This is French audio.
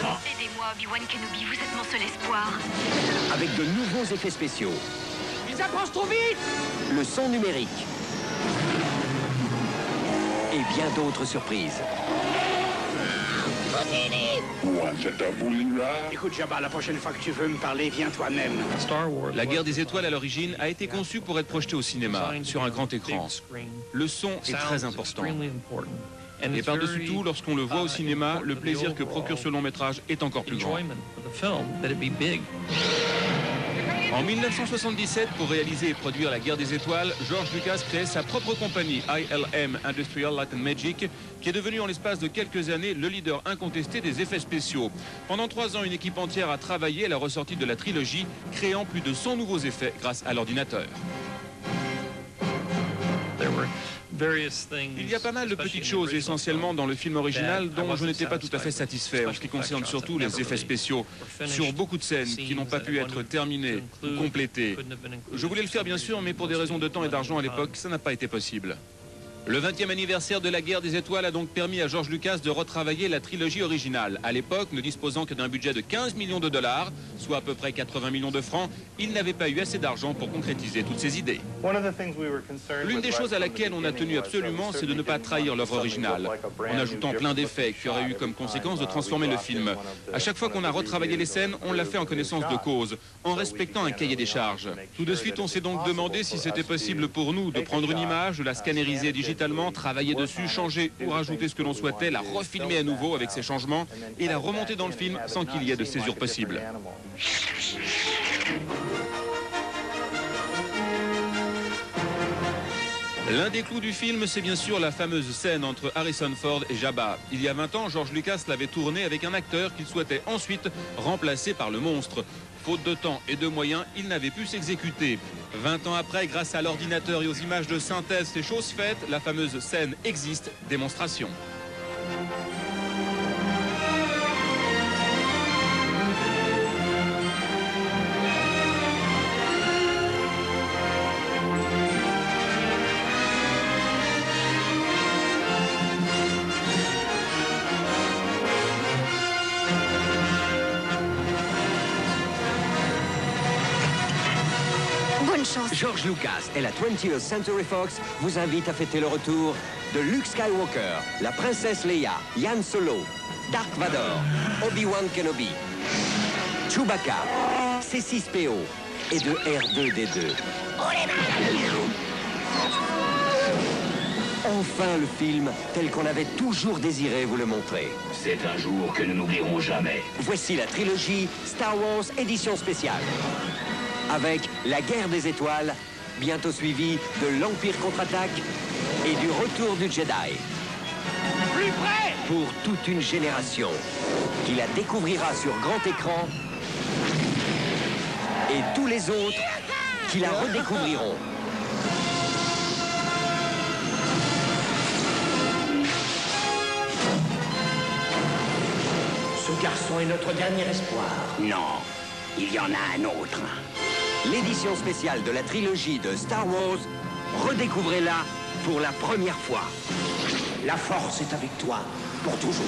Aidez-moi, Obi-Wan Kenobi, vous êtes mon seul espoir. Avec de nouveaux effets spéciaux. Ils avancent trop vite! Le son numérique. Et bien d'autres surprises. Écoute, Jabba, la prochaine fois que tu veux me parler, viens toi-même. La guerre des étoiles à l'origine a été conçue pour être projetée au cinéma, sur un grand écran. Le son est très important. Et par-dessus tout, lorsqu'on le voit au cinéma, le plaisir que procure ce long métrage est encore plus grand. En 1977, pour réaliser et produire La Guerre des Étoiles, George Lucas créait sa propre compagnie, ILM, Industrial Light and Magic, qui est devenue en l'espace de quelques années le leader incontesté des effets spéciaux. Pendant 3 ans, une équipe entière a travaillé à la ressortie de la trilogie, créant plus de 100 nouveaux effets grâce à l'ordinateur. Il y a pas mal de petites choses, essentiellement dans le film original, dont je n'étais pas tout à fait satisfait, en ce qui concerne surtout les effets spéciaux, sur beaucoup de scènes qui n'ont pas pu être terminées ou complétées. Je voulais le faire bien sûr, mais pour des raisons de temps et d'argent à l'époque, ça n'a pas été possible. Le 20e anniversaire de la Guerre des Étoiles a donc permis à George Lucas de retravailler la trilogie originale. À l'époque, ne disposant que d'un budget de 15 millions de dollars, soit à peu près 80 millions de francs, il n'avait pas eu assez d'argent pour concrétiser toutes ses idées. L'une des choses à laquelle on a tenu absolument, c'est de ne pas trahir l'œuvre originale, en ajoutant plein d'effets qui auraient eu comme conséquence de transformer le film. À chaque fois qu'on a retravaillé les scènes, on l'a fait en connaissance de cause, en respectant un cahier des charges. Tout de suite, on s'est donc demandé si c'était possible pour nous de prendre une image, de la scanneriser digitalement, travailler dessus, changer ou rajouter ce que l'on souhaitait, la refilmer à nouveau avec ses changements et la remonter dans le film sans qu'il y ait de césure possible. L'un des clous du film, c'est bien sûr la fameuse scène entre Harrison Ford et Jabba. Il y a 20 ans, George Lucas l'avait tournée avec un acteur qu'il souhaitait ensuite remplacer par le monstre. Faute de temps et de moyens, il n'avait pu s'exécuter. 20 ans après, grâce à l'ordinateur et aux images de synthèse, c'est chose faite, la fameuse scène existe, démonstration. George Lucas et la 20th Century Fox vous invitent à fêter le retour de Luke Skywalker, la princesse Leia, Han Solo, Dark Vador, Obi-Wan Kenobi, Chewbacca, C6PO et de R2-D2. Enfin le film tel qu'on avait toujours désiré vous le montrer. C'est un jour que nous n'oublierons jamais. Voici la trilogie Star Wars édition spéciale. Avec La Guerre des Étoiles, bientôt suivie de l'Empire contre-attaque et du Retour du Jedi. Plus près! Pour toute une génération qui la découvrira sur grand écran et tous les autres qui la redécouvriront. Ce garçon est notre dernier espoir. Non, il y en a un autre. L'édition spéciale de la trilogie de Star Wars, redécouvrez-la pour la première fois. La force est avec toi, pour toujours.